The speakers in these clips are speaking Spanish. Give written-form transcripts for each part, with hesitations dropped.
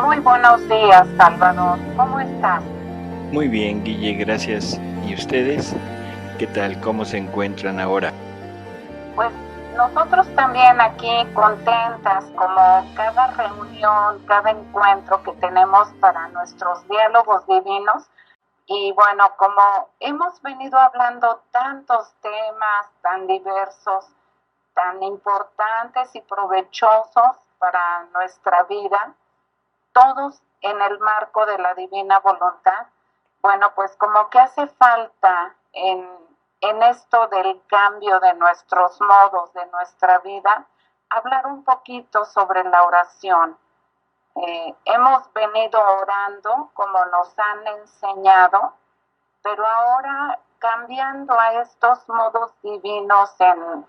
Muy buenos días, Salvador. ¿Cómo estás? Muy bien, Guille, gracias. ¿Y ustedes? ¿Qué tal? ¿Cómo se encuentran ahora? Pues nosotros también aquí contentas, como cada reunión, cada encuentro que tenemos para nuestros diálogos divinos. Y bueno, como hemos venido hablando tantos temas tan diversos, tan importantes y provechosos para nuestra vida, todos en el marco de la divina voluntad, bueno, pues como que hace falta en esto del cambio de nuestros modos, de nuestra vida, hablar un poquito sobre la oración. Hemos venido orando como nos han enseñado, pero ahora cambiando a estos modos divinos en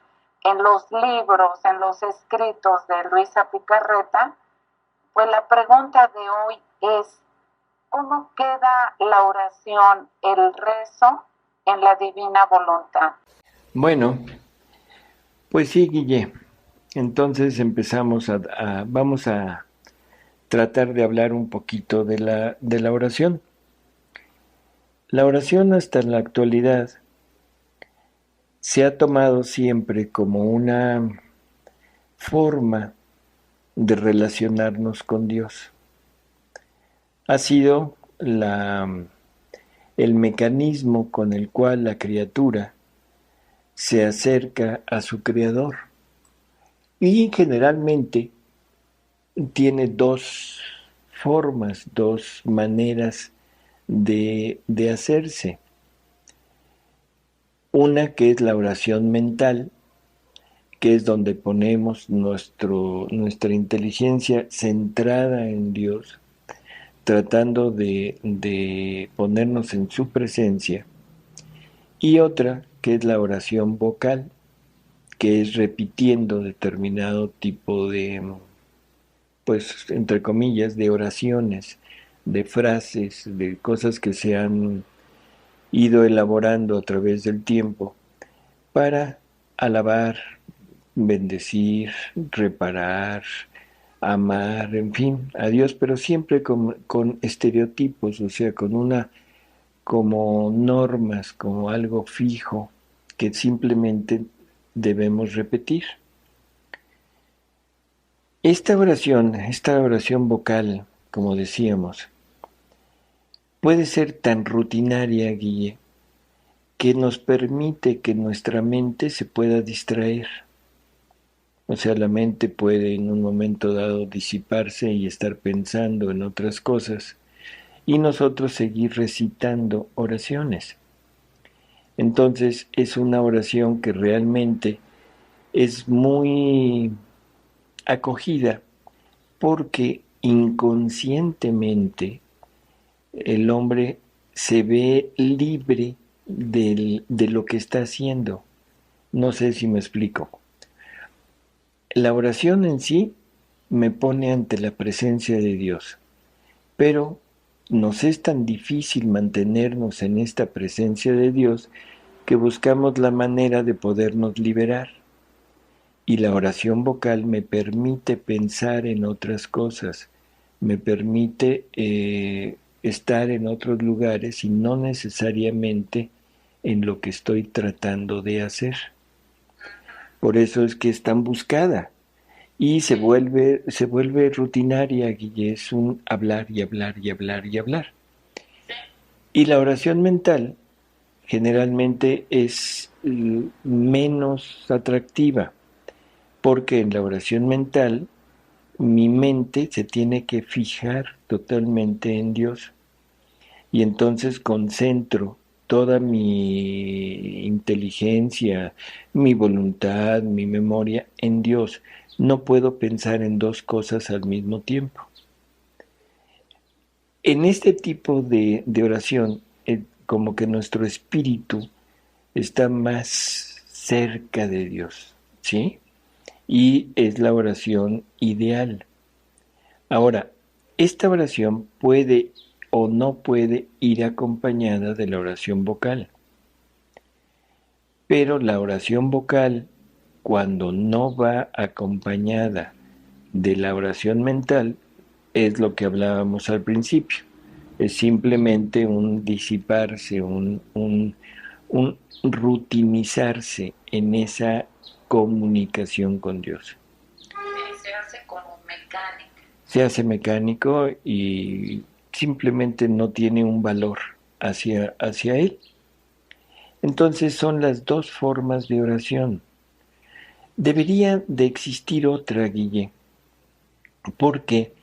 los libros, en los escritos de Luisa Picarreta, pues la pregunta de hoy es, ¿cómo queda la oración, el rezo en la divina voluntad? Bueno, pues sí, Guille. Entonces vamos a tratar de hablar un poquito de la oración. La oración hasta la actualidad se ha tomado siempre como una forma de relacionarnos con Dios. Ha sido el mecanismo con el cual la criatura se acerca a su creador. Y generalmente tiene dos formas, dos maneras de hacerse. Una que es la oración mental, que es donde ponemos nuestra inteligencia centrada en Dios, tratando de ponernos en su presencia. Y otra que es la oración vocal, que es repitiendo determinado tipo de, pues, entre comillas, de oraciones, de frases, de cosas que se han ido elaborando a través del tiempo para alabar, bendecir, reparar, amar, en fin, a Dios, pero siempre con estereotipos, o sea, con una, como normas, como algo fijo que simplemente debemos repetir. Esta oración vocal, como decíamos, puede ser tan rutinaria, Guille, que nos permite que nuestra mente se pueda distraer. O sea, la mente puede en un momento dado disiparse y estar pensando en otras cosas y nosotros seguir recitando oraciones. Entonces es una oración que realmente es muy acogida porque inconscientemente el hombre se ve libre de lo que está haciendo. No sé si me explico. La oración en sí me pone ante la presencia de Dios, pero nos es tan difícil mantenernos en esta presencia de Dios que buscamos la manera de podernos liberar. Y la oración vocal me permite pensar en otras cosas, me permite estar en otros lugares y no necesariamente en lo que estoy tratando de hacer. Por eso es que es tan buscada y se vuelve rutinaria, Guille, es un hablar y hablar y hablar y hablar. Y la oración mental generalmente es menos atractiva, porque en la oración mental mi mente se tiene que fijar totalmente en Dios y entonces concentro toda mi inteligencia, mi voluntad, mi memoria en Dios. No puedo pensar en dos cosas al mismo tiempo. En este tipo de oración, como que nuestro espíritu está más cerca de Dios, ¿sí? Y es la oración ideal. Ahora, esta oración puede o no puede ir acompañada de la oración vocal, pero la oración vocal, cuando no va acompañada de la oración mental, es lo que hablábamos al principio. Es simplemente un disiparse, un rutinizarse en esa comunicación con Dios. Se hace como mecánica. Se hace mecánico y simplemente no tiene un valor hacia Él. Entonces son las dos formas de oración. Debería de existir otra, Guille, porque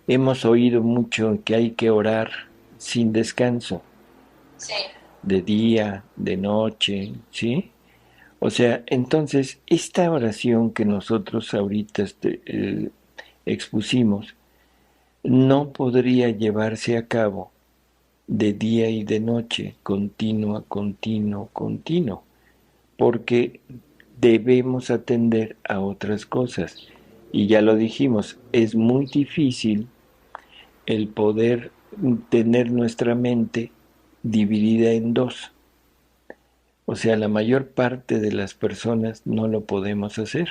hemos oído mucho que hay que orar sin descanso, Sí. de día, de noche, ¿sí? O sea, entonces esta oración que nosotros ahorita expusimos no podría llevarse a cabo de día y de noche, continuo, porque debemos atender a otras cosas. Y ya lo dijimos, es muy difícil el poder tener nuestra mente dividida en dos. O sea, la mayor parte de las personas no lo podemos hacer.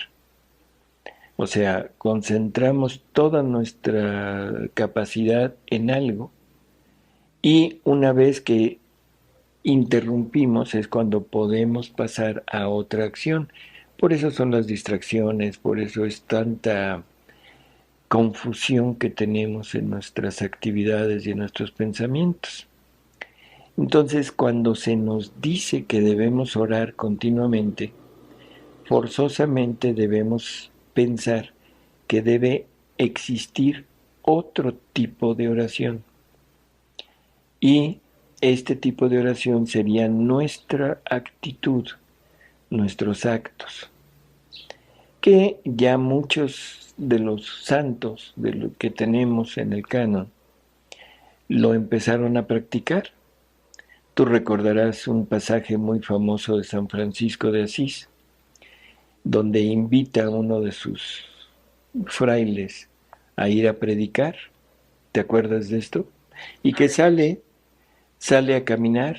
O sea, concentramos toda nuestra capacidad en algo y una vez que interrumpimos es cuando podemos pasar a otra acción. Por eso son las distracciones, por eso es tanta confusión que tenemos en nuestras actividades y en nuestros pensamientos. Entonces, cuando se nos dice que debemos orar continuamente, forzosamente debemos pensar que debe existir otro tipo de oración. Y este tipo de oración sería nuestra actitud, nuestros actos, que ya muchos de los santos de lo que tenemos en el canon lo empezaron a practicar. Tú recordarás un pasaje muy famoso de San Francisco de Asís, donde invita a uno de sus frailes a ir a predicar. ¿Te acuerdas de esto? Y que sale a caminar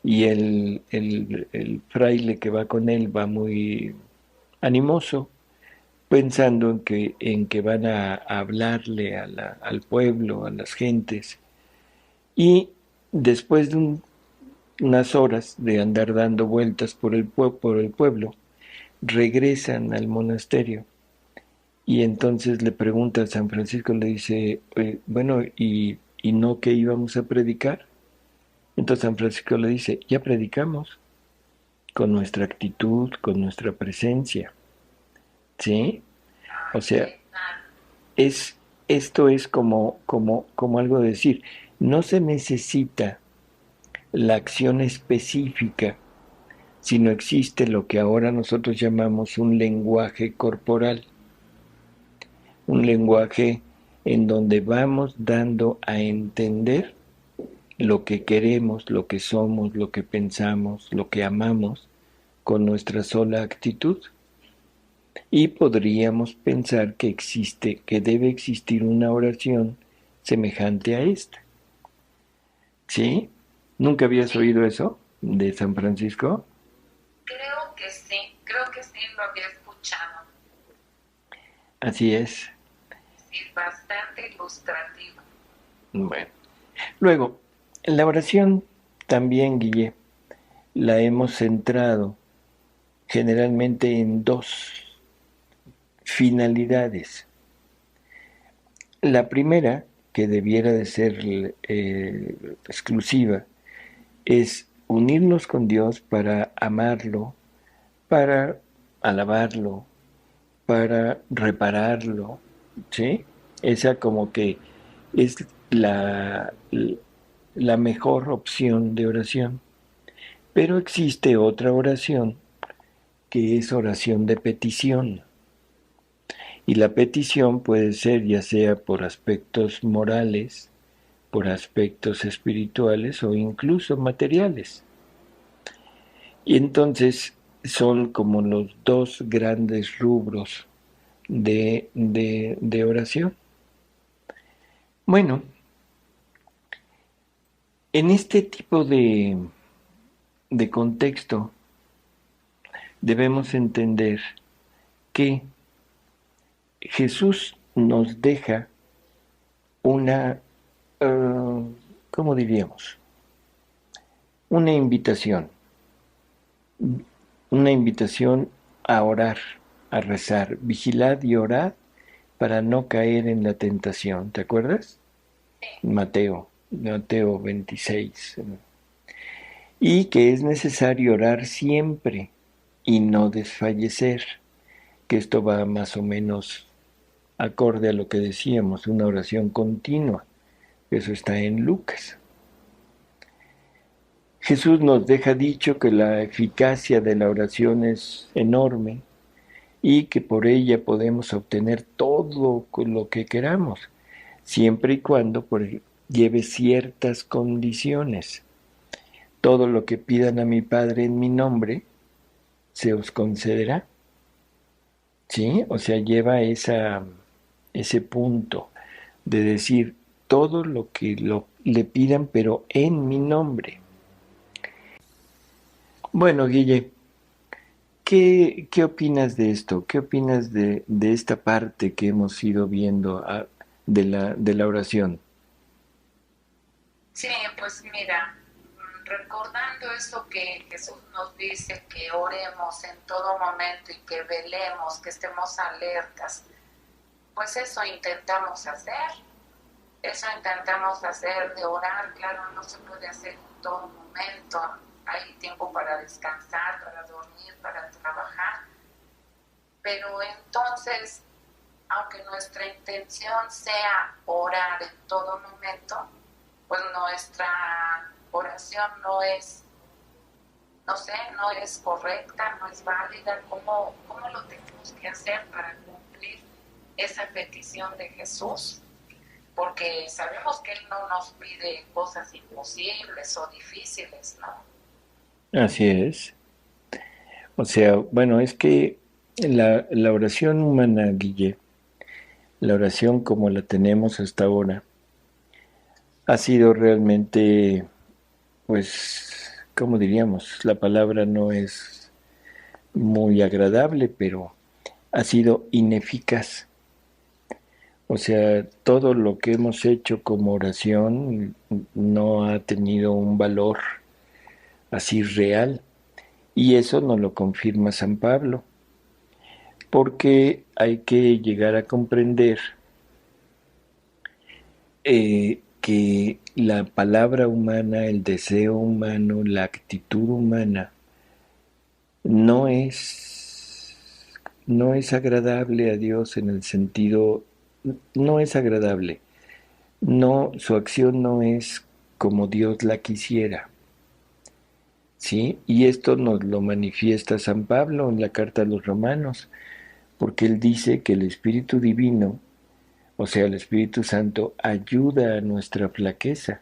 y el fraile que va con él va muy animoso, pensando en que van a hablarle al pueblo, a las gentes. Y después de unas horas de andar dando vueltas por el pueblo, regresan al monasterio. Y entonces le pregunta a San Francisco, le dice, bueno, ¿y no que íbamos a predicar? Entonces San Francisco le dice, ya predicamos, con nuestra actitud, con nuestra presencia, ¿sí? O sea, es, esto es como algo de decir, no se necesita la acción específica, sino existe lo que ahora nosotros llamamos un lenguaje corporal, un lenguaje en donde vamos dando a entender lo que queremos, lo que somos, lo que pensamos, lo que amamos, con nuestra sola actitud. Y podríamos pensar que debe existir una oración semejante a esta. ¿Sí? ¿Nunca habías oído eso de San Francisco? Creo que sí lo había escuchado. Así es. Sí, bastante ilustrativo. Bueno. Luego, la oración también, Guille, la hemos centrado generalmente en dos finalidades. La primera, que debiera de ser exclusiva, es unirnos con Dios para amarlo, para alabarlo, para repararlo, ¿sí? Esa como que es la mejor opción de oración. Pero existe otra oración que es oración de petición. Y la petición puede ser ya sea por aspectos morales, por aspectos espirituales o incluso materiales. Y entonces son como los dos grandes rubros de oración. Bueno, en este tipo de contexto debemos entender que Jesús nos deja una, ¿cómo diríamos? Una una invitación a orar, a rezar, vigilad y orad para no caer en la tentación. ¿Te acuerdas? Mateo 26. Y que es necesario orar siempre y no desfallecer, que esto va más o menos acorde a lo que decíamos, una oración continua. Eso está en Lucas. Jesús nos deja dicho que la eficacia de la oración es enorme y que por ella podemos obtener todo lo que queramos, siempre y cuando lleve ciertas condiciones. Todo lo que pidan a mi Padre en mi nombre, se os concederá. ¿Sí? O sea, lleva ese punto de decir todo lo que le pidan, pero en mi nombre. Bueno, Guille, ¿qué opinas de esto? ¿Qué opinas de esta parte que hemos ido viendo de la oración? Sí, pues mira, recordando esto que Jesús nos dice, que oremos en todo momento y que velemos, que estemos alertas, pues eso intentamos hacer de orar. Claro, no se puede hacer en todo momento, hay tiempo para descansar, para dormir, para trabajar, pero entonces, aunque nuestra intención sea orar en todo momento, pues nuestra oración no es correcta, no es válida. ¿Cómo lo tenemos que hacer para cumplir esa petición de Jesús? Porque sabemos que Él no nos pide cosas imposibles o difíciles, ¿no? Así es. O sea, bueno, es que la oración humana, Guille, la oración como la tenemos hasta ahora, ha sido realmente, pues, ¿cómo diríamos? La palabra no es muy agradable, pero ha sido ineficaz. O sea, todo lo que hemos hecho como oración no ha tenido un valor así real. Y eso nos lo confirma San Pablo, porque hay que llegar a comprender que la palabra humana, el deseo humano, la actitud humana, no es, no es agradable a Dios en el sentido, no es agradable, no, su acción no es como Dios la quisiera, ¿sí? Y esto nos lo manifiesta San Pablo en la carta a los Romanos, porque él dice que el Espíritu Divino, o sea, el Espíritu Santo, ayuda a nuestra flaqueza,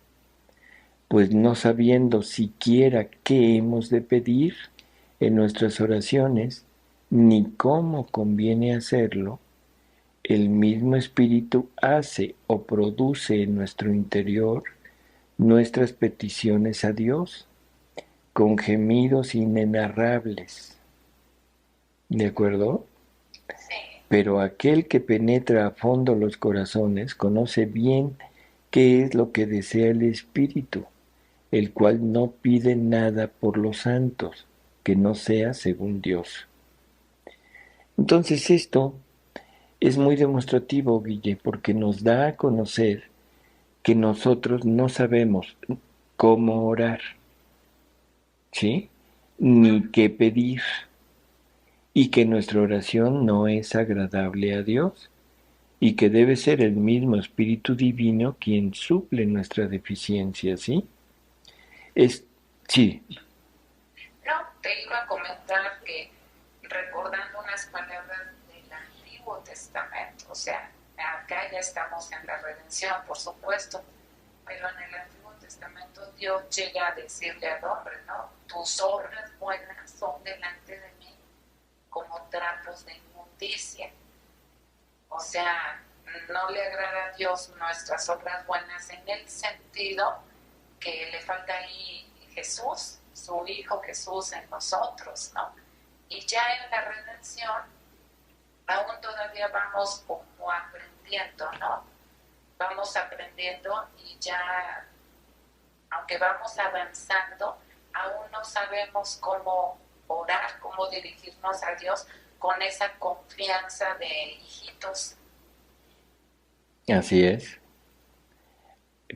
pues no sabiendo siquiera qué hemos de pedir en nuestras oraciones, ni cómo conviene hacerlo, el mismo Espíritu hace o produce en nuestro interior nuestras peticiones a Dios con gemidos inenarrables. ¿De acuerdo? Sí. Pero aquel que penetra a fondo los corazones conoce bien qué es lo que desea el Espíritu, el cual no pide nada por los santos, que no sea según Dios. Entonces esto es muy demostrativo, Guille, porque nos da a conocer que nosotros no sabemos cómo orar, ¿sí? Ni qué pedir, y que nuestra oración no es agradable a Dios, y que debe ser el mismo Espíritu Divino quien suple nuestra deficiencia, ¿sí? Es, sí, No, te iba a comentar que recordando unas palabras del Antiguo Testamento, o sea, acá ya estamos en la redención, por supuesto, pero en el Antiguo Testamento Dios llega a decirle al hombre, ¿no? Tus obras buenas son delante de mí como trapos de inmundicia. O sea, no le agrada a Dios nuestras obras buenas en el sentido que le falta ahí Jesús, su Hijo Jesús en nosotros, ¿no? Y ya en la redención aún todavía vamos como aprendiendo, ¿no? vamos aprendiendo y ya, aunque vamos avanzando, aún no sabemos cómo orar, cómo dirigirnos a Dios con esa confianza de hijitos. Así es.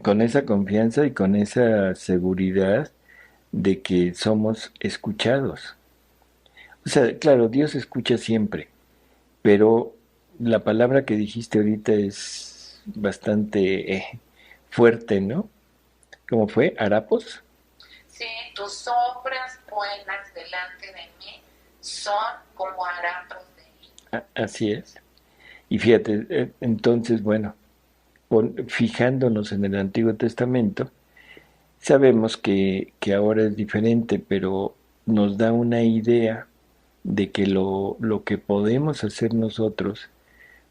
Con esa confianza y con esa seguridad de que somos escuchados. O sea, claro, Dios escucha siempre, pero la palabra que dijiste ahorita es bastante fuerte, ¿no? ¿Cómo fue? ¿Harapos? Sí, tus obras buenas delante de mí son como harapos de mí. Así es. Y fíjate, entonces, bueno, fijándonos en el Antiguo Testamento, sabemos que ahora es diferente, pero nos da una idea de que lo que podemos hacer nosotros,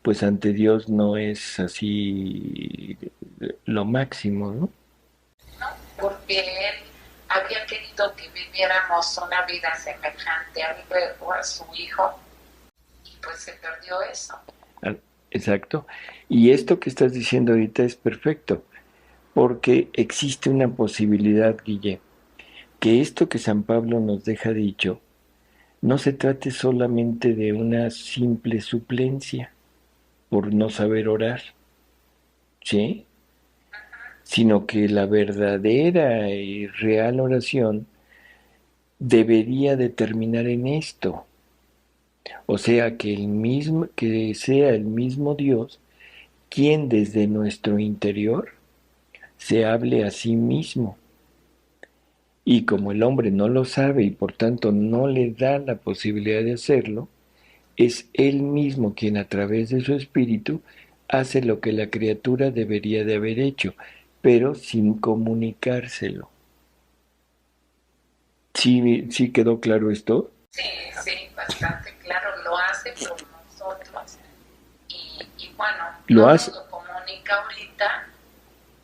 pues ante Dios no es así lo máximo, ¿no? ¿No? Porque Él había querido que viviéramos una vida semejante a Él o a su Hijo, y pues se perdió eso. Exacto. Y esto que estás diciendo ahorita es perfecto, porque existe una posibilidad, Guille, que esto que San Pablo nos deja dicho no se trate solamente de una simple suplencia por no saber orar, ¿sí? Sino que la verdadera y real oración debería de terminar en esto, o sea que sea el mismo Dios quien desde nuestro interior se hable a sí mismo. Y como el hombre no lo sabe y por tanto no le da la posibilidad de hacerlo, es él mismo quien a través de su espíritu hace lo que la criatura debería de haber hecho, pero sin comunicárselo. ¿Sí, sí quedó claro esto? Sí, sí, bastante claro, lo hace por nosotros y bueno, Lo no hace, nos lo comunica ahorita,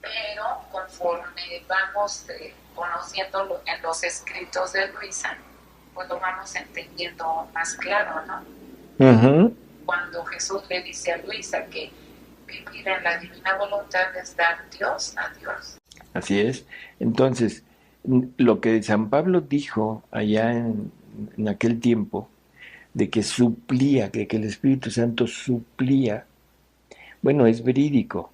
pero conforme vamos conociendo en los escritos de Luisa, pues lo vamos entendiendo más claro, ¿no? uh-huh, Cuando Jesús le dice a Luisa que vivir en la divina voluntad es dar Dios a Dios. así es. Entonces, lo que San Pablo dijo allá en aquel tiempo, de que suplía, de que el Espíritu Santo suplía, bueno, es verídico,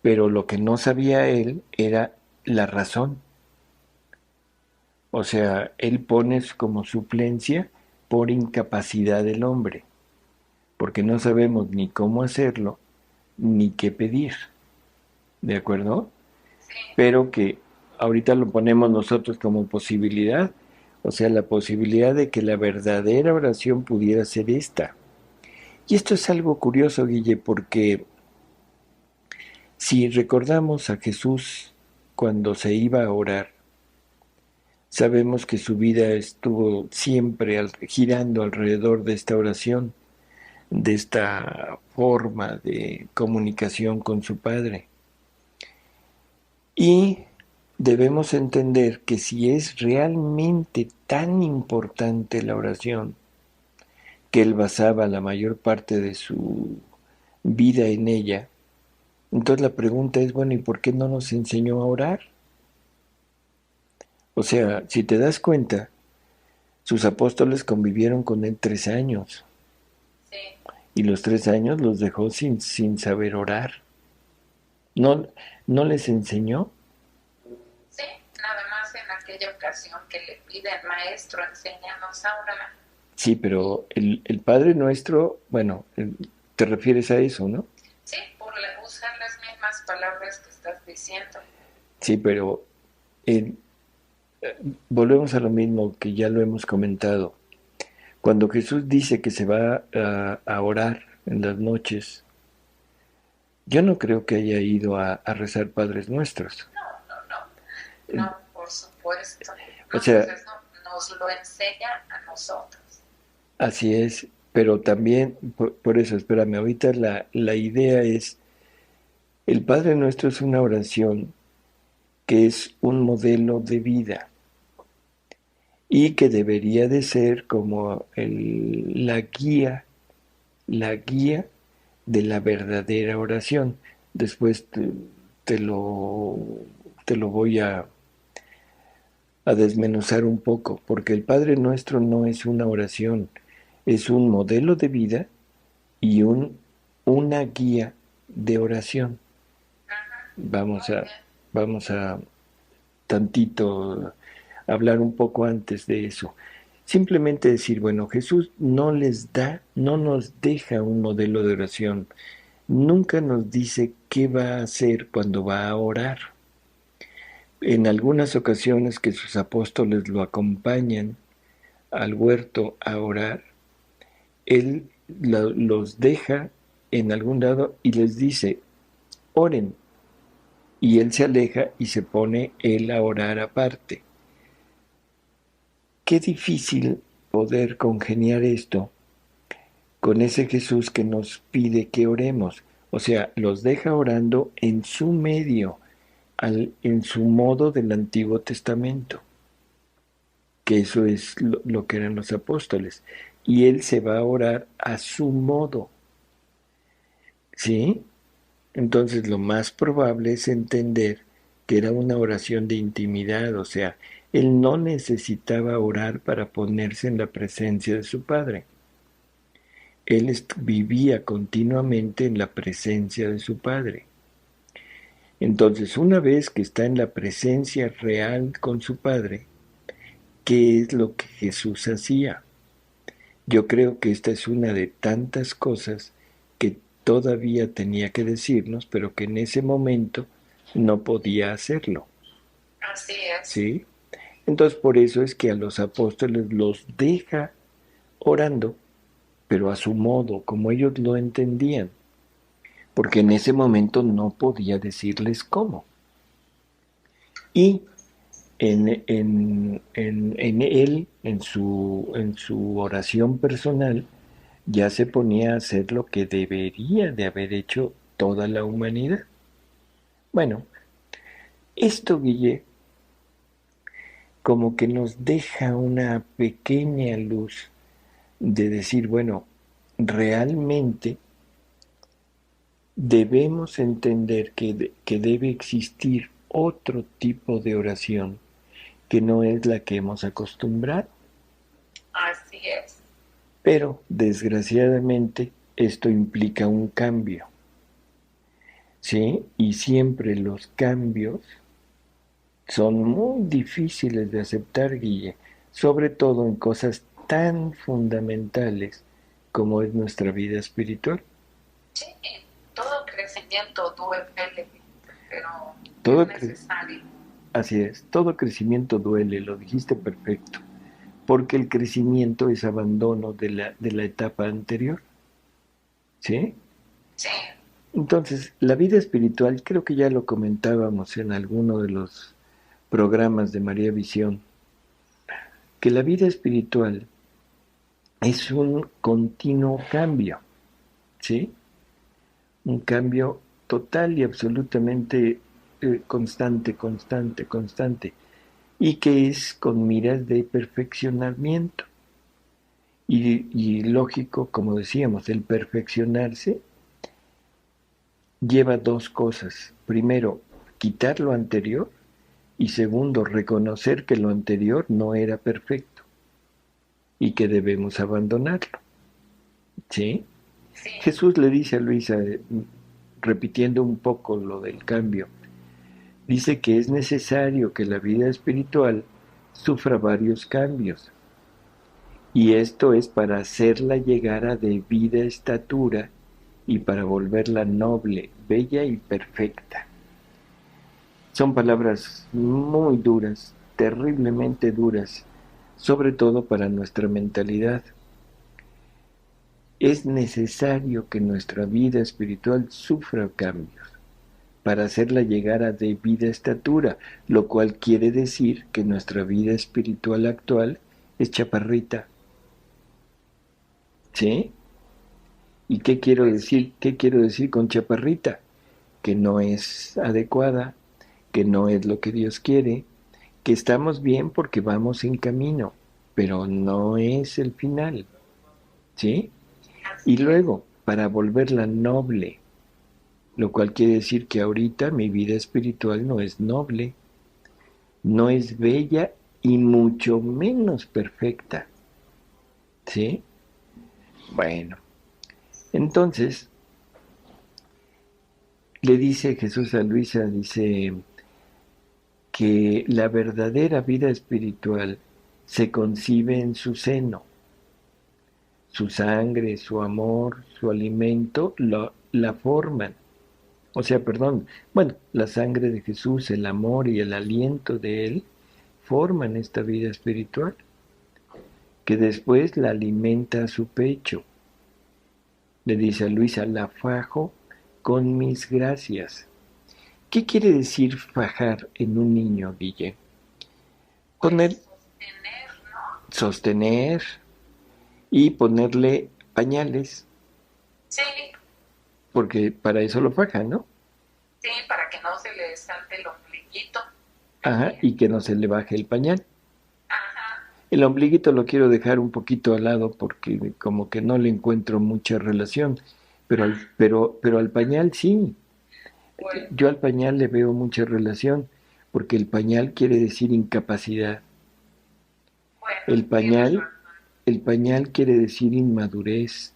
pero lo que no sabía él era la razón. O sea, él pone como suplencia por incapacidad del hombre, porque no sabemos ni cómo hacerlo, ni qué pedir, ¿de acuerdo? Sí, Pero que ahorita lo ponemos nosotros como posibilidad, o sea, la posibilidad de que la verdadera oración pudiera ser esta. Y esto es algo curioso, Guille, porque si recordamos a Jesús cuando se iba a orar, sabemos que su vida estuvo siempre girando alrededor de esta oración, de esta forma de comunicación con su Padre. Y debemos entender que si es realmente tan importante la oración, que él basaba la mayor parte de su vida en ella, entonces la pregunta es, bueno, ¿y por qué no nos enseñó a orar? O sea, si te das cuenta, sus apóstoles convivieron con él 3 años sí, y los 3 años los dejó sin saber orar. No, no les enseñó. sí, nada más en aquella ocasión que le piden, maestro, enséñanos a orar. Sí, pero el Padre Nuestro, bueno, te refieres a eso, ¿no? Sí, usar las mismas palabras que estás diciendo. Sí, pero el, volvemos a lo mismo que ya lo hemos comentado. Cuando Jesús dice que se va a orar en las noches, yo no creo que haya ido a rezar Padres Nuestros. No, no, no, Eh, no, por supuesto. O No, pues sea, eso nos lo enseña a nosotros. así es, pero también, por eso, espérame, ahorita la idea es, el Padre Nuestro es una oración que es un modelo de vida y que debería de ser como la guía de la verdadera oración. Después te lo, te lo voy a desmenuzar un poco, porque el Padre Nuestro no es una oración, es un modelo de vida y una guía de oración. Vamos a, vamos a tantito hablar un poco antes de eso. Simplemente decir, bueno, Jesús no les da, no nos deja un modelo de oración. Nunca nos dice qué va a hacer cuando va a orar. En algunas ocasiones que sus apóstoles lo acompañan al huerto a orar, él los deja en algún lado y les dice, oren. Y él se aleja y se pone él a orar aparte. Qué difícil poder congeniar esto con ese Jesús que nos pide que oremos. O sea, los deja orando en su medio, en su modo del Antiguo Testamento, que eso es lo que eran los apóstoles. Y él se va a orar a su modo. ¿Sí? Entonces lo más probable es entender que era una oración de intimidad, o sea, él no necesitaba orar para ponerse en la presencia de su Padre. Él vivía continuamente en la presencia de su Padre. Entonces, una vez que está en la presencia real con su Padre, ¿qué es lo que Jesús hacía? Yo creo que esta es una de tantas cosas que todavía tenía que decirnos, pero que en ese momento no podía hacerlo. Así es. ¿Sí? Entonces, por eso es que a los apóstoles los deja orando, pero a su modo, como ellos lo entendían, porque en ese momento no podía decirles cómo. Y en él, en su oración personal, ya se ponía a hacer lo que debería de haber hecho toda la humanidad. Bueno, esto, Guille, como que nos deja una pequeña luz de decir, bueno, realmente debemos entender que debe existir otro tipo de oración que no es la que hemos acostumbrado. Así es. Pero, desgraciadamente, esto implica un cambio, ¿sí? Y siempre los cambios son muy difíciles de aceptar, Guille, sobre todo en cosas tan fundamentales como es nuestra vida espiritual. Sí, todo crecimiento duele, pero Todo es necesario. Así es, todo crecimiento duele, lo dijiste perfecto, porque el crecimiento es abandono de la etapa anterior, ¿sí? Sí. Entonces, la vida espiritual, creo que ya lo comentábamos en alguno de los programas de María Visión, que la vida espiritual es un continuo cambio, ¿sí? Un cambio total y absolutamente constante, constante, constante, y que es con miras de perfeccionamiento. Y lógico, como decíamos, el perfeccionarse lleva dos cosas. Primero, quitar lo anterior y segundo, reconocer que lo anterior no era perfecto y que debemos abandonarlo. ¿Sí? Sí. Jesús le dice a Luisa, repitiendo un poco lo del cambio, dice que es necesario que la vida espiritual sufra varios cambios. Y esto es para hacerla llegar a debida estatura y para volverla noble, bella y perfecta. Son palabras muy duras, terriblemente duras, sobre todo para nuestra mentalidad. Es necesario que nuestra vida espiritual sufra cambios para hacerla llegar a debida estatura, lo cual quiere decir que nuestra vida espiritual actual es chaparrita. ¿Sí? ¿Y qué quiero decir? ¿Qué quiero decir con chaparrita? Que no es adecuada, que no es lo que Dios quiere, que estamos bien porque vamos en camino, pero no es el final, ¿sí? Y luego, para volverla noble, lo cual quiere decir que ahorita mi vida espiritual no es noble, no es bella y mucho menos perfecta. ¿Sí? Bueno, entonces le dice Jesús a Luisa, dice que la verdadera vida espiritual se concibe en su seno. Su sangre, su amor, su alimento la forman. O sea, perdón, bueno, la sangre de Jesús, el amor y el aliento de Él forman esta vida espiritual, que después la alimenta a su pecho. Le dice a Luisa, la fajo con mis gracias. ¿Qué quiere decir fajar en un niño, Guille? Poner, Pues sostener, ¿no? sostener y ponerle pañales, Sí, porque para eso lo faja, ¿no? sí, para que no se le salte el ombliguito Ajá, también. y que no se le baje el pañal. Ajá, El ombliguito lo quiero dejar un poquito al lado porque como que no le encuentro mucha relación, pero al pañal sí. bueno, Yo al pañal le veo mucha relación porque el pañal quiere decir incapacidad. bueno, El tienes pañal, razón. el pañal quiere decir inmadurez.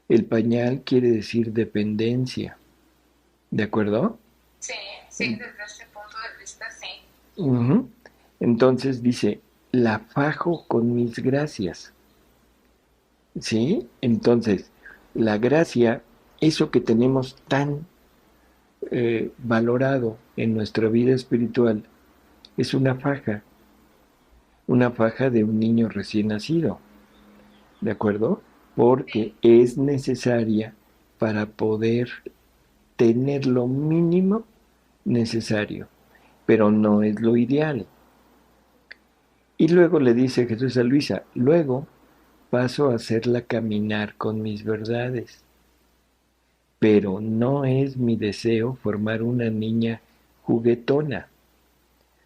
El pañal quiere decir dependencia. ¿De acuerdo? Sí, sí, desde ese punto de vista, sí. Ujú. Entonces dice, la fajo con mis gracias. ¿Sí? Entonces, la gracia, eso que tenemos tan valorado en nuestra vida espiritual, es una faja de un niño recién nacido, ¿de acuerdo? Porque Sí, es necesaria para poder tener lo mínimo necesario, pero no es lo ideal. Y luego le dice Jesús a Luisa, luego paso a hacerla caminar con mis verdades. Pero no es mi deseo formar una niña juguetona,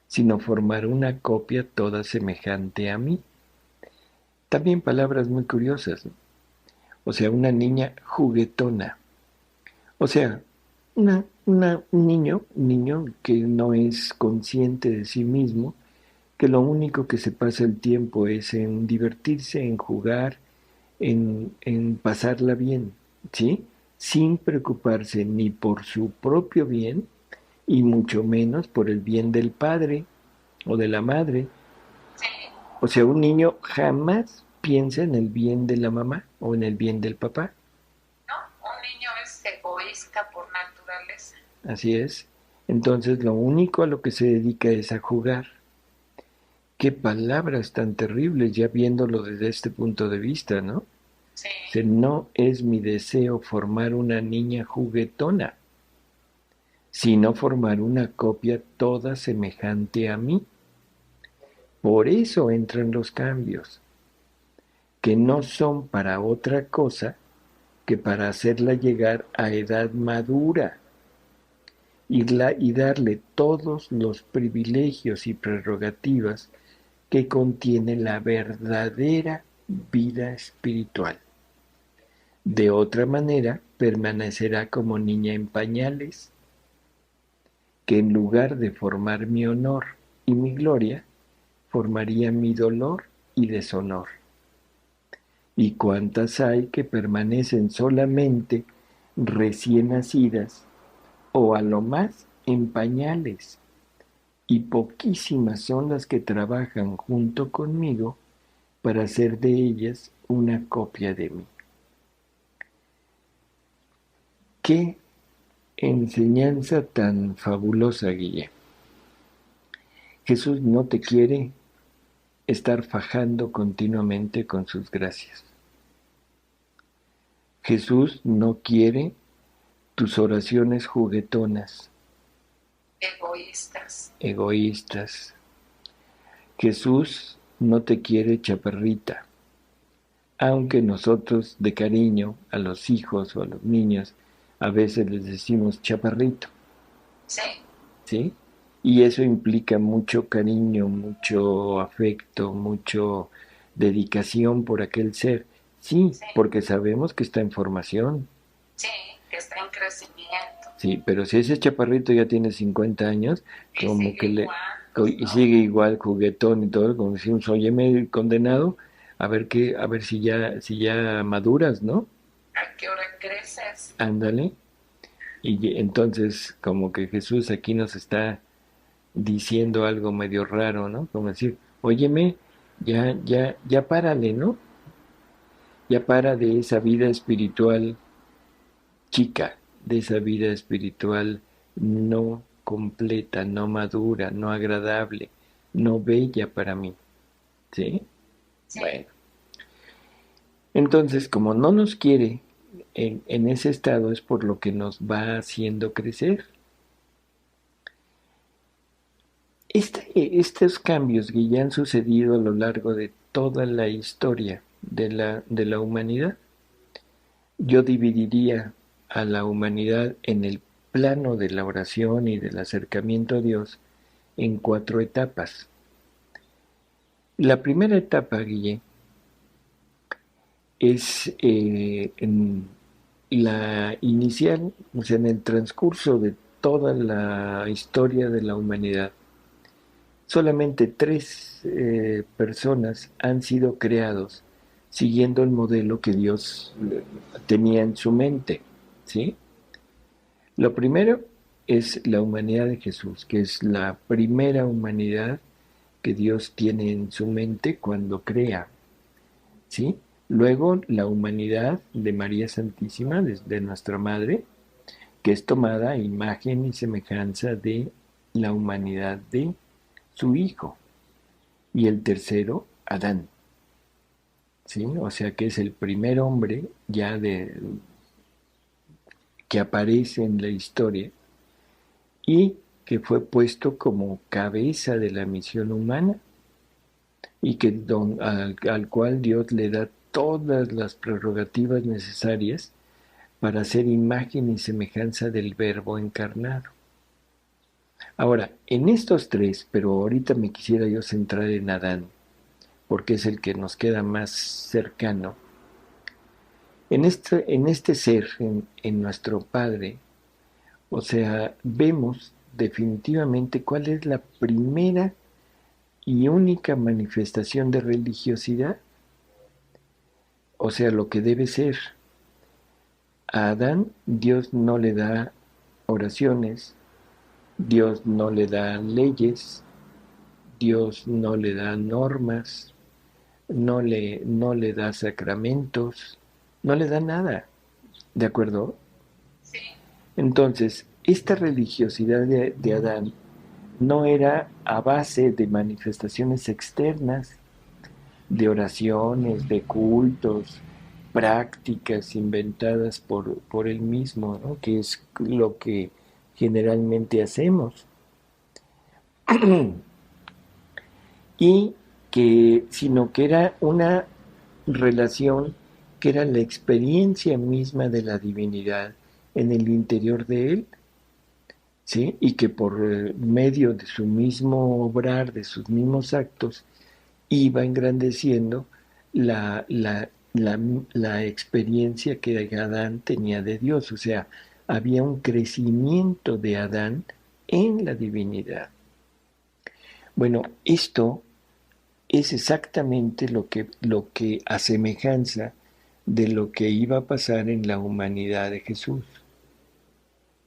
sino formar una copia toda semejante a mí. También palabras muy curiosas, ¿no? O sea, una niña juguetona. O sea, un niño que no es consciente de sí mismo, que lo único que se pasa el tiempo es en divertirse, en jugar, en pasarla bien, ¿sí? Sin preocuparse ni por su propio bien, y mucho menos por el bien del padre o de la madre. sí, O sea, un niño jamás piensa en el bien de la mamá o en el bien del papá. ¿no? Un niño es egoísta por naturaleza. Así es. Entonces lo único a lo que se dedica es a jugar. Qué palabras tan terribles ya viéndolo desde este punto de vista, ¿no? Sí, Que no es mi deseo formar una niña juguetona, sino formar una copia toda semejante a mí. Por eso entran los cambios, que no son para otra cosa que para hacerla llegar a edad madura y darle todos los privilegios y prerrogativas que contiene la verdadera vida espiritual. De otra manera, permanecerá como niña en pañales, que en lugar de formar mi honor y mi gloria, formaría mi dolor y deshonor. Y cuántas hay que permanecen solamente recién nacidas o a lo más en pañales, y poquísimas son las que trabajan junto conmigo para hacer de ellas una copia de mí. Qué enseñanza tan fabulosa, Guille. Jesús no te quiere estar fajando continuamente con sus gracias. Jesús no quiere tus oraciones juguetonas, egoístas. egoístas. Jesús no te quiere chaparrita, aunque nosotros de cariño a los hijos o a los niños a veces les decimos chaparrito, Sí, ¿sí? Y eso implica mucho cariño, mucho afecto, mucho dedicación por aquel ser. Sí, sí, porque sabemos que está en formación. sí, que está en crecimiento. Sí, pero si ese chaparrito ya tiene 50 años, como que le... Y sigue igual, juguetón y todo, como decimos, óyeme, condenado, a ver si ya maduras, ¿no? ¿A qué hora creces? Ándale. Y entonces, como que Jesús aquí nos está diciendo algo medio raro, ¿no? Como decir, óyeme, ya párale, ¿no? Ya para de esa vida espiritual chica, de esa vida espiritual no completa, no madura, no agradable, no bella para mí, ¿sí? Sí. Bueno, entonces, como no nos quiere en ese estado, es por lo que nos va haciendo crecer. Estos cambios que ya han sucedido a lo largo de toda la historia de la humanidad, yo dividiría a la humanidad en el plano de la oración y del acercamiento a Dios en 4 etapas. La primera etapa, Guille, es en la inicial, o sea, en el transcurso de toda la historia de la humanidad. Solamente 3 personas han sido creados siguiendo el modelo que Dios tenía en su mente, ¿sí? Lo primero es la humanidad de Jesús, que es la primera humanidad que Dios tiene en su mente cuando crea, ¿sí? Luego la humanidad de María Santísima, de nuestra Madre, que es tomada a imagen y semejanza de la humanidad de su Hijo. Y el tercero, Adán, ¿sí? O sea que es el primer hombre ya que aparece en la historia y que fue puesto como cabeza de la misión humana y que al cual Dios le da todas las prerrogativas necesarias para ser imagen y semejanza del Verbo encarnado. Ahora, en estos 3, pero ahorita me quisiera yo centrar en Adán, porque es el que nos queda más cercano. En este ser, en nuestro Padre, o sea, vemos definitivamente cuál es la primera y única manifestación de religiosidad, o sea, lo que debe ser. A Adán Dios no le da oraciones, Dios no le da leyes, Dios no le da normas, no le da sacramentos, no le da nada, ¿de acuerdo? Sí. Entonces, esta religiosidad de Adán no era a base de manifestaciones externas, de oraciones, de cultos, prácticas inventadas por él mismo, ¿no? Que es lo que generalmente hacemos. Y que, sino que era una relación que era la experiencia misma de la divinidad en el interior de él, ¿sí? Y que por medio de su mismo obrar, de sus mismos actos, iba engrandeciendo la experiencia que Adán tenía de Dios. O sea, había un crecimiento de Adán en la divinidad. Bueno, esto es exactamente lo que a semejanza de lo que iba a pasar en la humanidad de Jesús.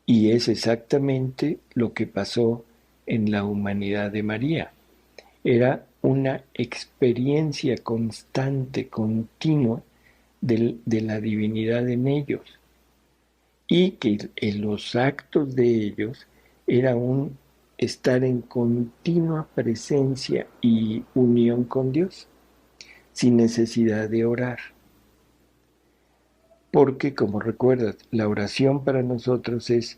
Y es exactamente lo que pasó en la humanidad de María. Era una experiencia constante, continua de la divinidad en ellos. Y que en los actos de ellos era un estar en continua presencia y unión con Dios, sin necesidad de orar. Porque, como recuerdas, la oración para nosotros es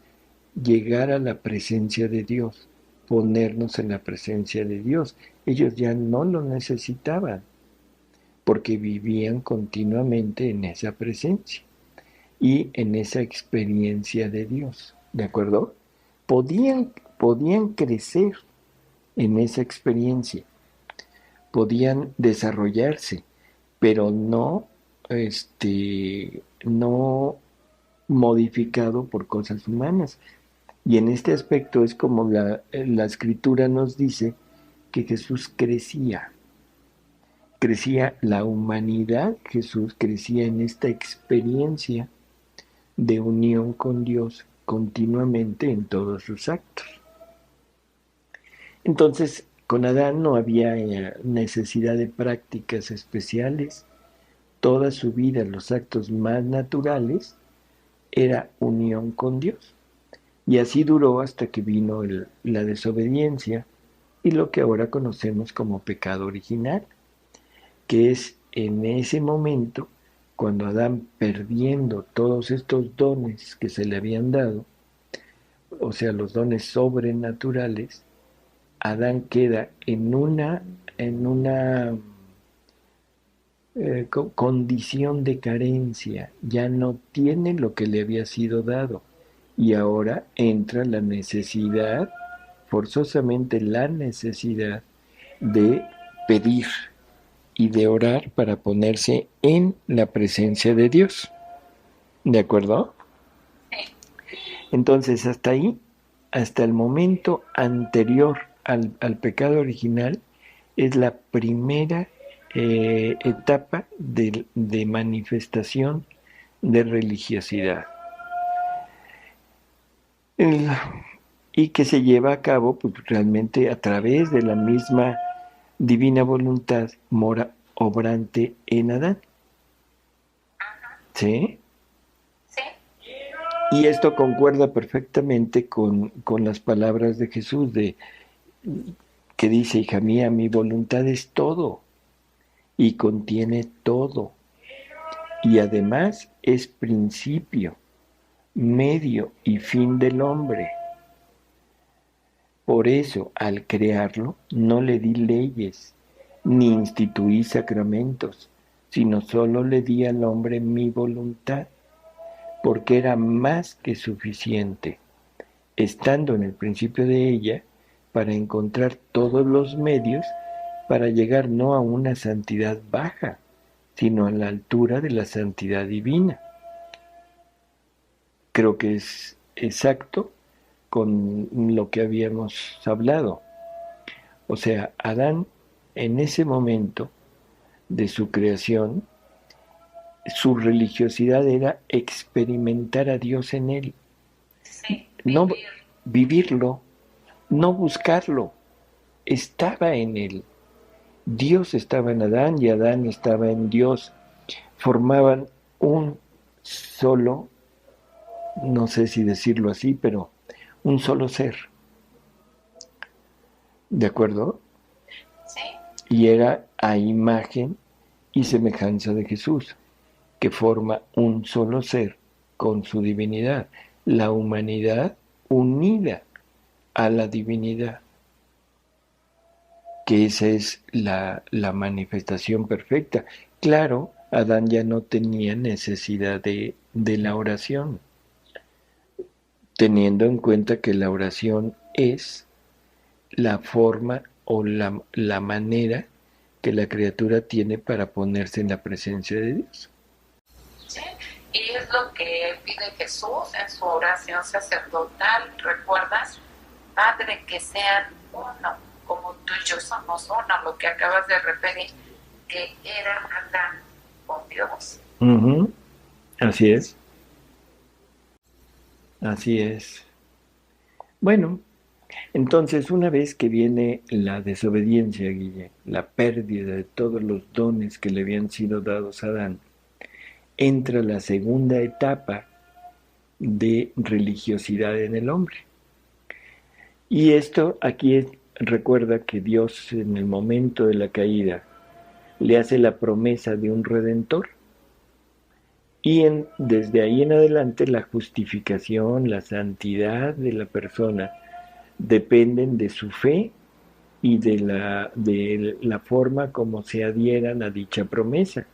llegar a la presencia de Dios, ponernos en la presencia de Dios. Ellos ya no lo necesitaban, porque vivían continuamente en esa presencia y en esa experiencia de Dios, ¿de acuerdo? Podían crecer en esa experiencia, podían desarrollarse, pero no modificado por cosas humanas. Y en este aspecto es como la escritura nos dice que Jesús crecía la humanidad, Jesús crecía en esta experiencia de unión con Dios continuamente en todos sus actos. Entonces, con Adán no había necesidad de prácticas especiales. Toda su vida, los actos más naturales, era unión con Dios. Y así duró hasta que vino la desobediencia y lo que ahora conocemos como pecado original, que es en ese momento cuando Adán, perdiendo todos estos dones que se le habían dado, o sea, los dones sobrenaturales, Adán queda en una condición de carencia, ya no tiene lo que le había sido dado y ahora entra la necesidad, forzosamente la necesidad de pedir y de orar para ponerse en la presencia de Dios. ¿De acuerdo? Entonces, hasta ahí, hasta el momento anterior al pecado original, es la primera etapa de manifestación de religiosidad. El- y que se lleva a cabo pues, realmente a través de la misma divina voluntad mora obrante en Adán. ¿Sí? Sí. Y esto concuerda perfectamente con las palabras de Jesús, que dice, hija mía, mi voluntad es todo y contiene todo. Y además es principio, medio y fin del hombre. Por eso, al crearlo, no le di leyes, ni instituí sacramentos, sino solo le di al hombre mi voluntad, porque era más que suficiente, estando en el principio de ella, para encontrar todos los medios para llegar no a una santidad baja, sino a la altura de la santidad divina. Creo que es exacto con lo que habíamos hablado. O sea, Adán en ese momento de su creación, su religiosidad era experimentar a Dios en él, Sí, no vivir. vivirlo, no buscarlo, estaba en él. Dios estaba en Adán y Adán estaba en Dios. Formaban un solo, no sé si decirlo así, pero un solo ser. ¿De acuerdo? Sí. Y era a imagen y semejanza de Jesús, que forma un solo ser con su divinidad, la humanidad unida a la divinidad, que esa es la manifestación perfecta. Claro, Adán ya no tenía necesidad de la oración, teniendo en cuenta que la oración es la forma o la manera que la criatura tiene para ponerse en la presencia de Dios. Sí. Y es lo que pide Jesús en su oración sacerdotal. ¿Recuerdas? Padre, que sean uno, como tú y yo somos uno, lo que acabas de referir, que era Adán con Dios. Uh-huh. Así es, así es. Bueno, entonces una vez que viene la desobediencia, Guille, la pérdida de todos los dones que le habían sido dados a Adán, entra la segunda etapa de religiosidad en el hombre. Y esto aquí recuerda que Dios en el momento de la caída le hace la promesa de un redentor y desde ahí en adelante la justificación, la santidad de la persona dependen de su fe y de la forma como se adhieran a dicha promesa.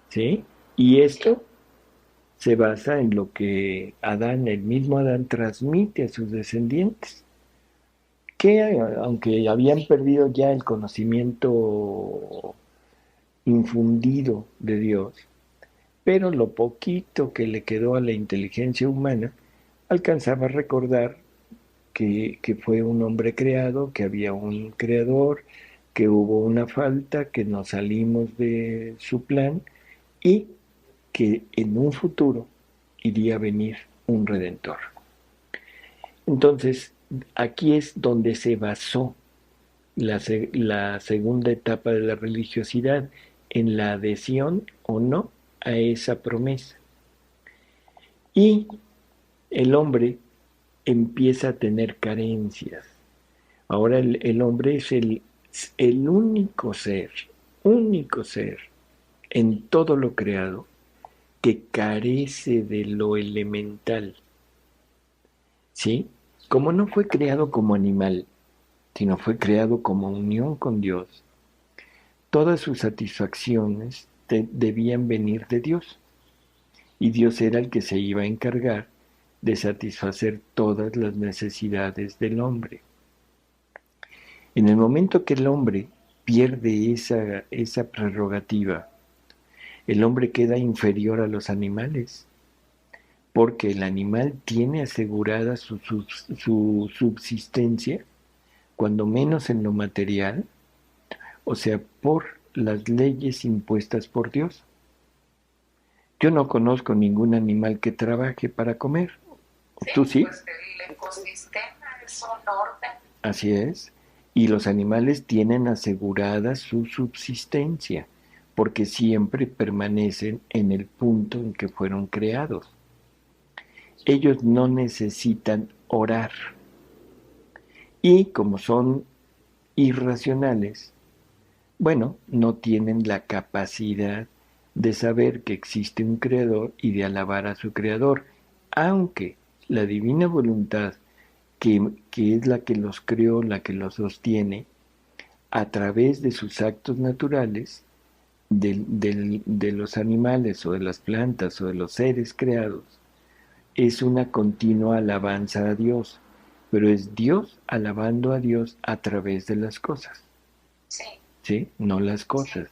¿Sí? Y esto se basa en lo que Adán, el mismo Adán, transmite a sus descendientes, que aunque habían perdido ya el conocimiento infundido de Dios, pero lo poquito que le quedó a la inteligencia humana alcanzaba a recordar que fue un hombre creado, que había un creador, que hubo una falta, que nos salimos de su plan y que en un futuro iría a venir un redentor. Entonces, aquí es donde se basó la segunda etapa de la religiosidad, en la adhesión o no a esa promesa. Y el hombre empieza a tener carencias. Ahora el hombre es el único ser en todo lo creado que carece de lo elemental. ¿Sí? Como no fue creado como animal, sino fue creado como unión con Dios, todas sus satisfacciones debían venir de Dios. Y Dios era el que se iba a encargar de satisfacer todas las necesidades del hombre. En el momento que el hombre pierde esa prerrogativa, el hombre queda inferior a los animales, porque el animal tiene asegurada su subsistencia, cuando menos en lo material, o sea, por las leyes impuestas por Dios. Yo no conozco ningún animal que trabaje para comer. Sí, ¿Tú sí? pues el ecosistema es un orden. Así es. Y los animales tienen asegurada su subsistencia, porque siempre permanecen en el punto en que fueron creados. Ellos no necesitan orar. Y como son irracionales, bueno, no tienen la capacidad de saber que existe un creador y de alabar a su creador, aunque la divina voluntad, que es la que los creó, la que los sostiene, a través de sus actos naturales, de los animales o de las plantas o de los seres creados, es una continua alabanza a Dios, pero es Dios alabando a Dios a través de las cosas, Sí. ¿sí? No las cosas.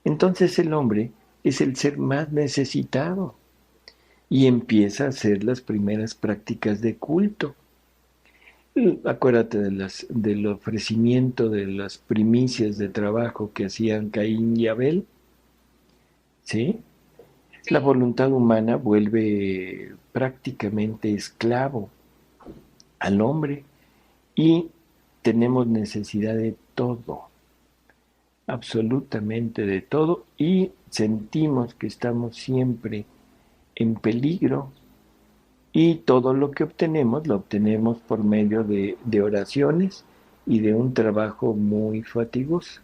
Entonces el hombre es el ser más necesitado y empieza a hacer las primeras prácticas de culto. Acuérdate del ofrecimiento de las primicias de trabajo que hacían Caín y Abel, ¿sí? La voluntad humana vuelve prácticamente esclavo al hombre y tenemos necesidad de todo, absolutamente de todo, y sentimos que estamos siempre en peligro, y todo lo que obtenemos lo obtenemos por medio de oraciones y de un trabajo muy fatigoso.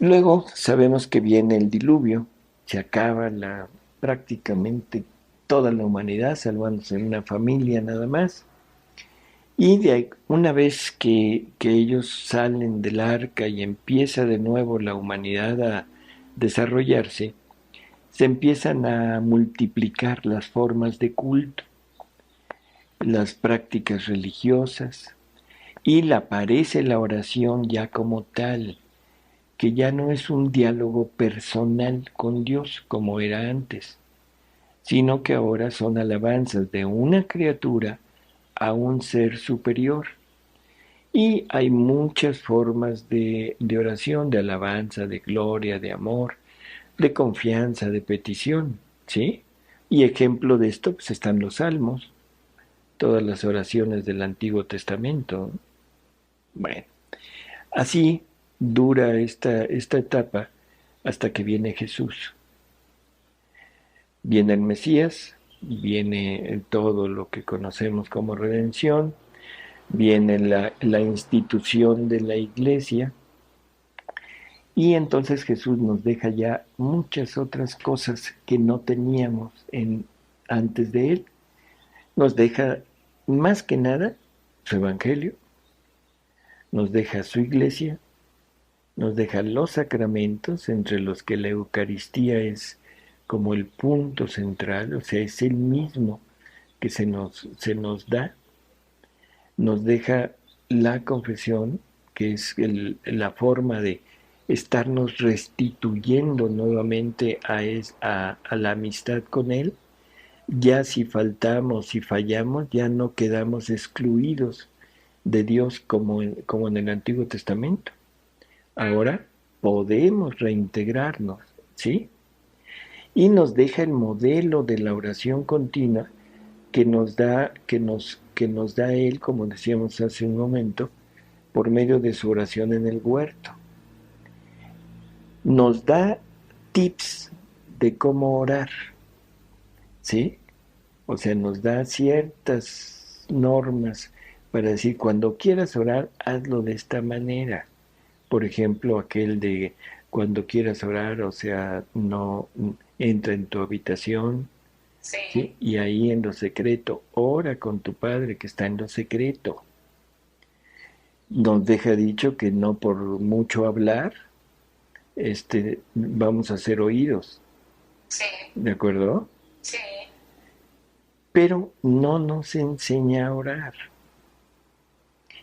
Luego sabemos que viene el diluvio, se acaba prácticamente toda la humanidad, salvándose una familia nada más. Y una vez que ellos salen del arca y empieza de nuevo la humanidad a desarrollarse, se empiezan a multiplicar las formas de culto, las prácticas religiosas, y aparece la oración ya como tal, que ya no es un diálogo personal con Dios como era antes, sino que ahora son alabanzas de una criatura a un ser superior. Y hay muchas formas de oración, de alabanza, de gloria, de amor, de confianza, de petición, ¿sí? Y ejemplo de esto pues están los salmos, todas las oraciones del Antiguo Testamento. Bueno, así dura esta etapa hasta que viene Jesús. Viene el Mesías, viene todo lo que conocemos como redención, viene la institución de la iglesia, y entonces Jesús nos deja ya muchas otras cosas que no teníamos antes de él. Nos deja más que nada su evangelio, nos deja su iglesia, nos deja los sacramentos, entre los que la Eucaristía es como el punto central, o sea, es el mismo que se nos da, nos deja la confesión, que es la forma de estarnos restituyendo nuevamente a la amistad con Él. Ya si faltamos, si fallamos, ya no quedamos excluidos de Dios como en el Antiguo Testamento. Ahora podemos reintegrarnos, ¿sí? Y nos deja el modelo de la oración continua que nos da Él, como decíamos hace un momento, por medio de su oración en el huerto. Nos da tips de cómo orar, ¿sí? O sea, nos da ciertas normas para decir, cuando quieras orar, hazlo de esta manera. Por ejemplo, aquel de cuando quieras orar, o sea, no entra en tu habitación, ¿sí? Y ahí en lo secreto, ora con tu Padre que está en lo secreto. Nos deja dicho que no por mucho hablar, vamos a ser oídos. Sí. ¿De acuerdo? Sí. Pero no nos enseña a orar.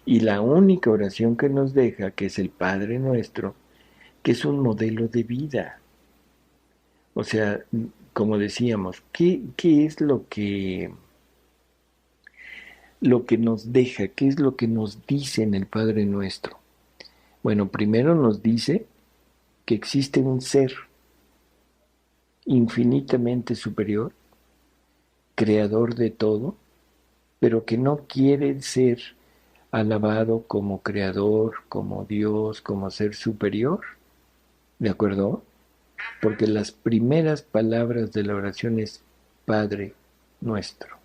Y la única oración que nos deja, que es el Padre Nuestro, que es un modelo de vida. O sea, como decíamos, ¿qué es lo que nos deja? ¿Qué es lo que nos dice en el Padre Nuestro? Bueno, primero nos dice que existe un ser infinitamente superior, creador de todo, pero que no quiere ser alabado como creador, como Dios, como ser superior. ¿De acuerdo? Porque las primeras palabras de la oración es Padre nuestro.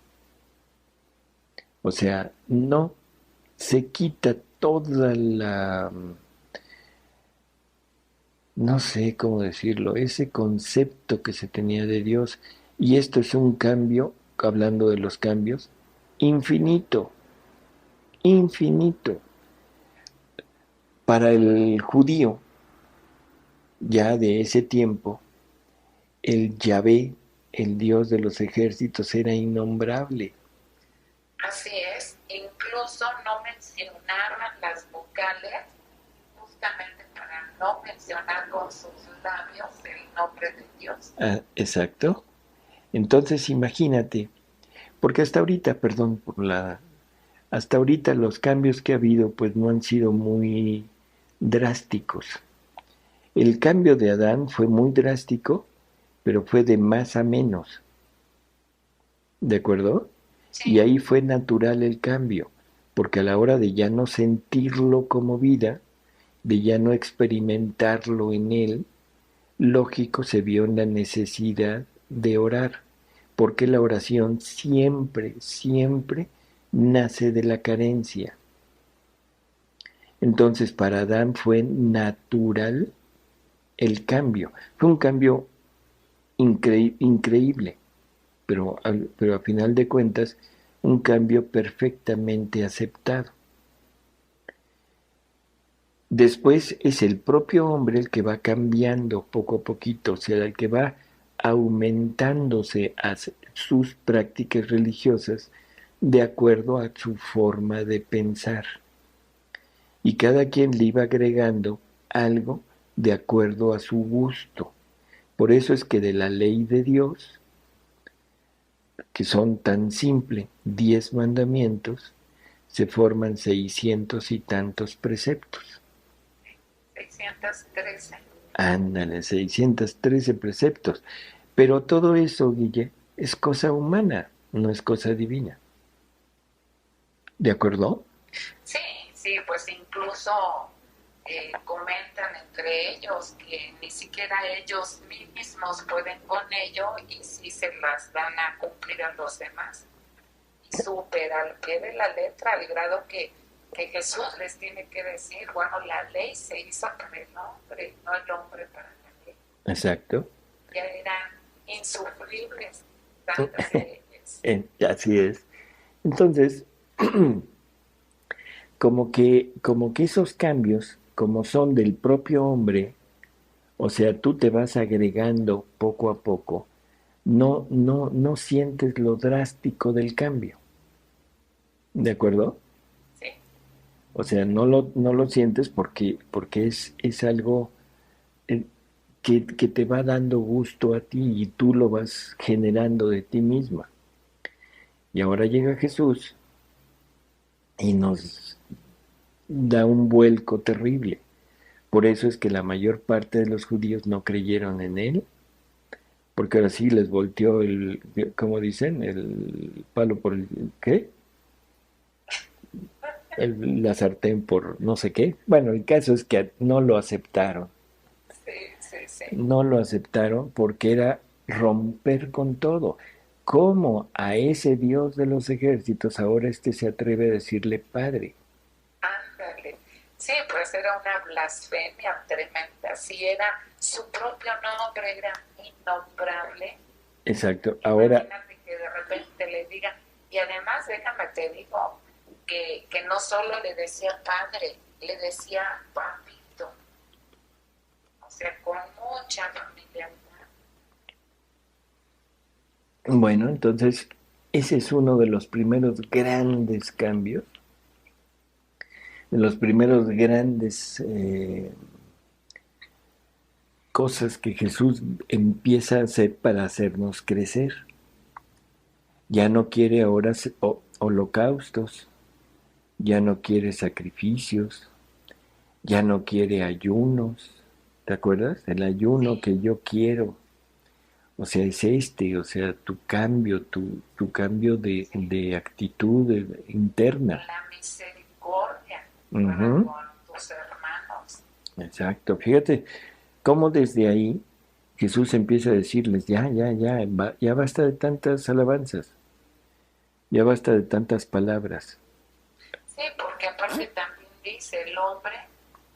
O sea, no se quita toda la, no sé cómo decirlo, ese concepto que se tenía de Dios. Y esto es un cambio, hablando de los cambios, infinito, infinito. Para el judío, ya de ese tiempo, el Yahvé, el Dios de los ejércitos, era innombrable. Así es, incluso no mencionaban las vocales justamente para no mencionar con sus labios el nombre de Dios. Ah, exacto. Entonces imagínate, porque hasta ahorita, perdón por hasta ahorita los cambios que ha habido pues no han sido muy drásticos. El cambio de Adán fue muy drástico, pero fue de más a menos, ¿de acuerdo? Sí. Y ahí fue natural el cambio, porque a la hora de ya no sentirlo como vida, de ya no experimentarlo en él, lógico se vio en la necesidad de orar, porque la oración siempre, siempre nace de la carencia. Entonces para Adán fue natural el cambio, fue un cambio increíble, pero a final de cuentas un cambio perfectamente aceptado. Después es el propio hombre el que va cambiando poco a poquito, o sea, el que va aumentándose a sus prácticas religiosas de acuerdo a su forma de pensar. Y cada quien le iba agregando algo de acuerdo a su gusto. Por eso es que de la ley de Dios, que son tan simple, 10 mandamientos, se forman 600 y tantos preceptos. 613. Ándale, 613 preceptos. Pero todo eso, Guille, es cosa humana, no es cosa divina. ¿De acuerdo? Sí, sí, pues incluso comentan entre ellos que ni siquiera ellos mismos pueden con ello y sí se las dan a cumplir a los demás. Y súper al pie de la letra, al grado que Jesús les tiene que decir, bueno, la ley se hizo para el hombre, no el hombre para la ley. Exacto. Ya eran insufribles tantas leyes. Así es. Entonces, como que esos cambios, como son del propio hombre, o sea, tú te vas agregando poco a poco, no sientes lo drástico del cambio. ¿De acuerdo? Sí. O sea, no lo sientes porque es algo eh, que te va dando gusto a ti y tú lo vas generando de ti misma. Y ahora llega Jesús y nos da un vuelco terrible. Por eso es que la mayor parte de los judíos no creyeron en él, porque ahora sí les volteó el, ¿cómo dicen? El palo por el, ¿qué? La sartén por no sé qué. Bueno, el caso es que no lo aceptaron. Sí, sí, sí. No lo aceptaron porque era romper con todo. ¿Cómo a ese Dios de los ejércitos ahora este se atreve a decirle padre? Ándale. Sí, pues era una blasfemia tremenda. Si era su propio nombre, era innombrable. Exacto. Ahora, Imagínate que de repente le digan, y además déjame te digo, que no solo le decía padre, le decía papito. O sea, con mucha familiaridad. bueno, entonces ese es uno de los primeros grandes cambios, de los primeros grandes cosas que Jesús empieza a hacer para hacernos crecer. Ya no quiere ahora holocaustos, ya no quiere sacrificios, ya no quiere ayunos. ¿Te acuerdas? El ayuno que yo quiero. O sea, es o sea, tu cambio de actitud interna. La misericordia para Ujú. con tus hermanos. Exacto. Fíjate cómo desde ahí Jesús empieza a decirles, ya basta de tantas alabanzas, ya basta de tantas palabras. Sí, porque aparte también dice, el hombre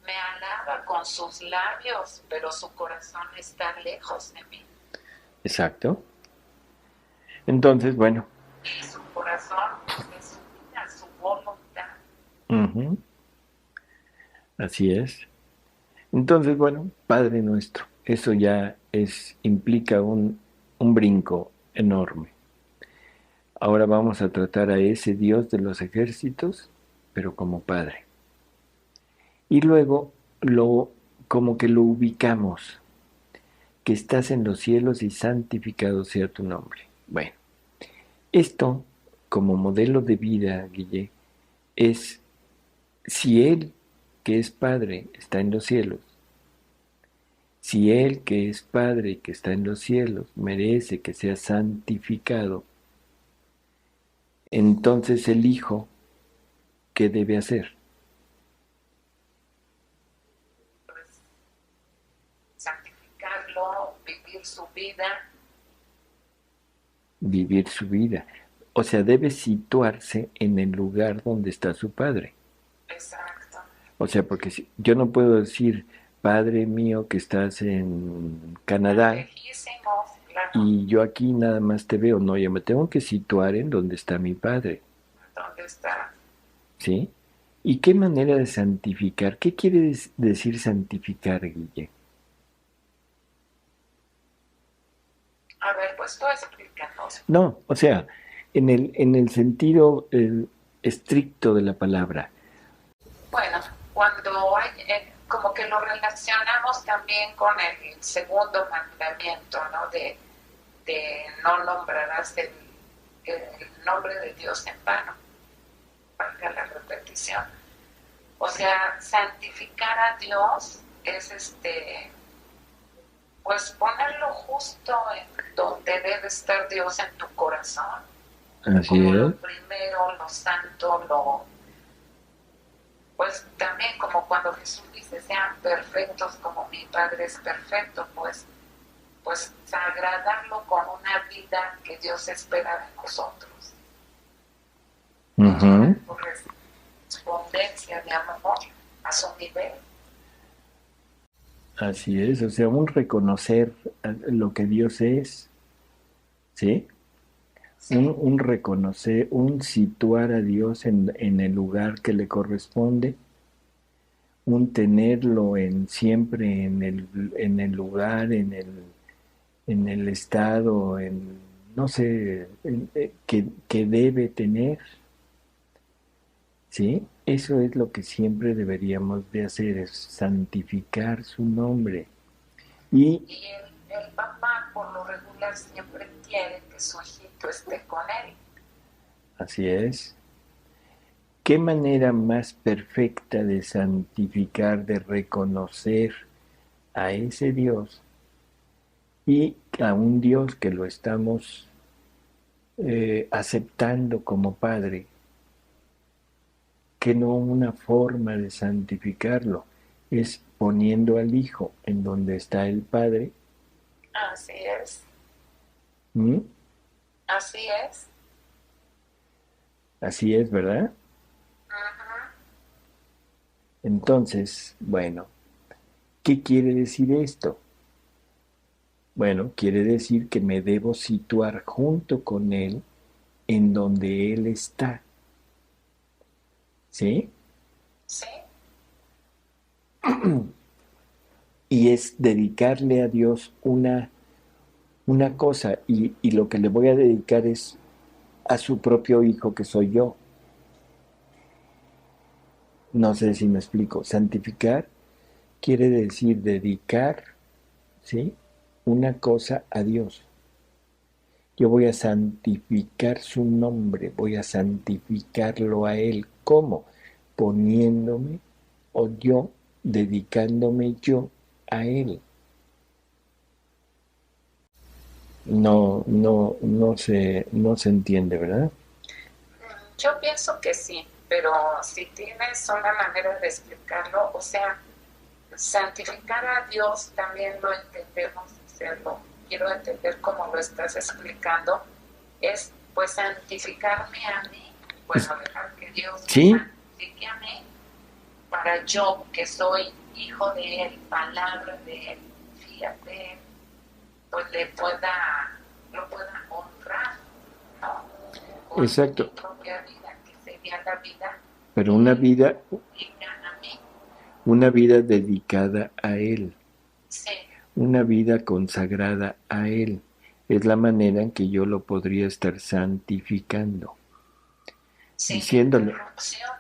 me alaba con sus labios, pero su corazón está lejos de mí. Exacto. Entonces, bueno, Y su corazón es su vida, su voluntad. ujú, así es. Entonces, bueno, Padre nuestro, eso ya implica un brinco enorme. Ahora vamos a tratar a ese Dios de los ejércitos, pero como Padre. Y luego como que lo ubicamos, que estás en los cielos y santificado sea tu nombre. Bueno, esto como modelo de vida, Guille, es si Él, que es Padre, está en los cielos, si Él, que es Padre y que está en los cielos, merece que sea santificado, entonces el Hijo, ¿qué debe hacer? Pues, santificarlo, vivir su vida. Vivir su vida. O sea, debe situarse en el lugar donde está su Padre. Exacto. O sea, porque yo no puedo decir, Padre mío que estás en Canadá Lejísimos, claro. y yo aquí nada más te veo. No, yo me tengo que situar en donde está mi Padre. ¿Dónde está? ¿Sí? ¿Y qué manera de santificar? ¿Qué quiere decir santificar, Guille? A ver, pues tú explícanos. No, o sea, en el sentido estricto de la palabra. Bueno, cuando hay, como que lo relacionamos también con el segundo mandamiento, ¿no? De no nombrarás el nombre de Dios en vano, valga la repetición. O sea, santificar a Dios es pues ponerlo justo en donde debe estar Dios en tu corazón, Así como es. lo primero, lo santo, pues también como cuando Jesús dice, sean perfectos como mi Padre es perfecto, pues agradarlo con una vida que Dios espera de nosotros. Ujú. Correspondencia de amor a su nivel. Así es, o sea, un reconocer lo que Dios es, ¿sí? Sí, Un reconocer, un situar a Dios en el lugar que le corresponde, un tenerlo siempre en el lugar, en el estado, no sé, que debe tener, ¿sí? Eso es lo que siempre deberíamos de hacer, es santificar su nombre. Y Y el papá, por lo regular, siempre quiere que su hijito esté con él. así es. ¿Qué manera más perfecta de santificar, de reconocer a ese Dios y a un Dios que lo estamos aceptando como Padre, que no una forma de santificarlo es poniendo al Hijo en donde está el Padre? Así es, ¿Mm? así es. Así es, ¿verdad? Ajá. Entonces, bueno, ¿qué quiere decir esto? Bueno, quiere decir que me debo situar junto con Él en donde Él está, ¿sí? Sí, Y es dedicarle a Dios una cosa, y lo que le voy a dedicar es a su propio hijo que soy yo. No sé si me explico. Santificar quiere decir dedicar, ¿sí? Una cosa a Dios. Yo voy a santificar su nombre, voy a santificarlo a Él. ¿Cómo? Poniéndome o yo, dedicándome yo a Él. No se entiende, ¿verdad? yo pienso que sí, pero si tienes una manera de explicarlo, o sea, santificar a Dios también lo entendemos, hacerlo. Quiero entender cómo lo estás explicando, es pues santificarme a mí, bueno, dejar que Dios me Sí, santifique a mí, para yo, que soy hijo de Él, palabra de Él, fíjate de Él, pues lo pueda honrar, ¿no? Con mi exacto. propia vida, que sería la vida Pero que Él diga a mí. una vida dedicada a Él, Sí, una vida consagrada a Él. Es la manera en que yo lo podría estar santificando, sin diciéndole, interrupción.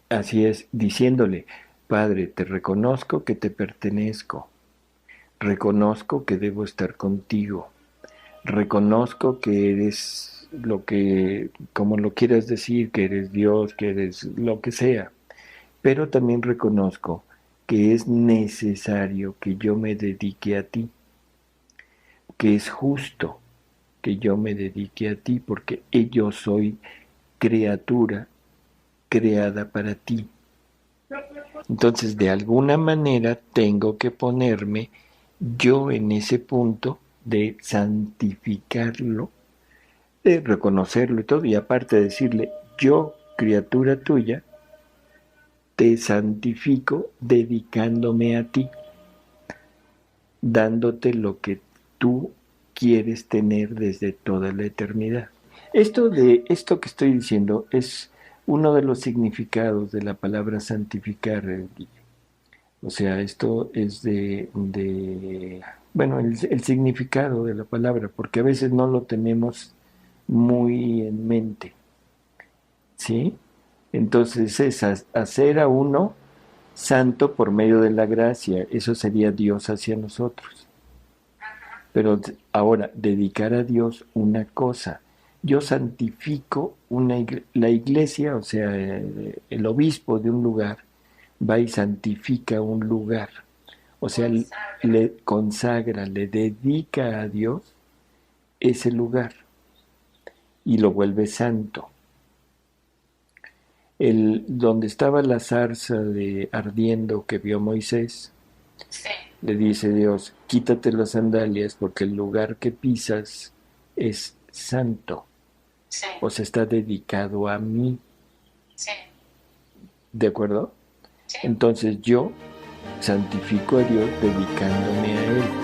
así es, diciéndole, Padre, te reconozco que te pertenezco, reconozco que debo estar contigo, reconozco que eres lo que, como lo quieras decir, que eres Dios, que eres lo que sea, pero también reconozco que es necesario que yo me dedique a ti, que es justo que yo me dedique a ti, porque yo soy criatura creada para ti. Entonces, de alguna manera, tengo que ponerme yo en ese punto de santificarlo, de reconocerlo y todo, y aparte de decirle, yo, criatura tuya, te santifico dedicándome a ti, dándote lo que tú quieres tener desde toda la eternidad. Esto que estoy diciendo es uno de los significados de la palabra santificar. O sea, esto es bueno, el significado de la palabra, porque a veces no lo tenemos muy en mente, ¿sí? Entonces es hacer a uno santo por medio de la gracia, eso sería Dios hacia nosotros. Pero ahora, dedicar a Dios una cosa. Yo santifico la iglesia, o sea, el obispo de un lugar, va y santifica un lugar. O sea, Consagra. le consagra, le dedica a Dios ese lugar y lo vuelve santo. Donde estaba la zarza ardiendo que vio Moisés, Sí, le dice Dios, quítate las sandalias porque el lugar que pisas es santo, sí, o sea, está dedicado a mí, sí, ¿de acuerdo? sí. Entonces yo santifico a Dios dedicándome a Él.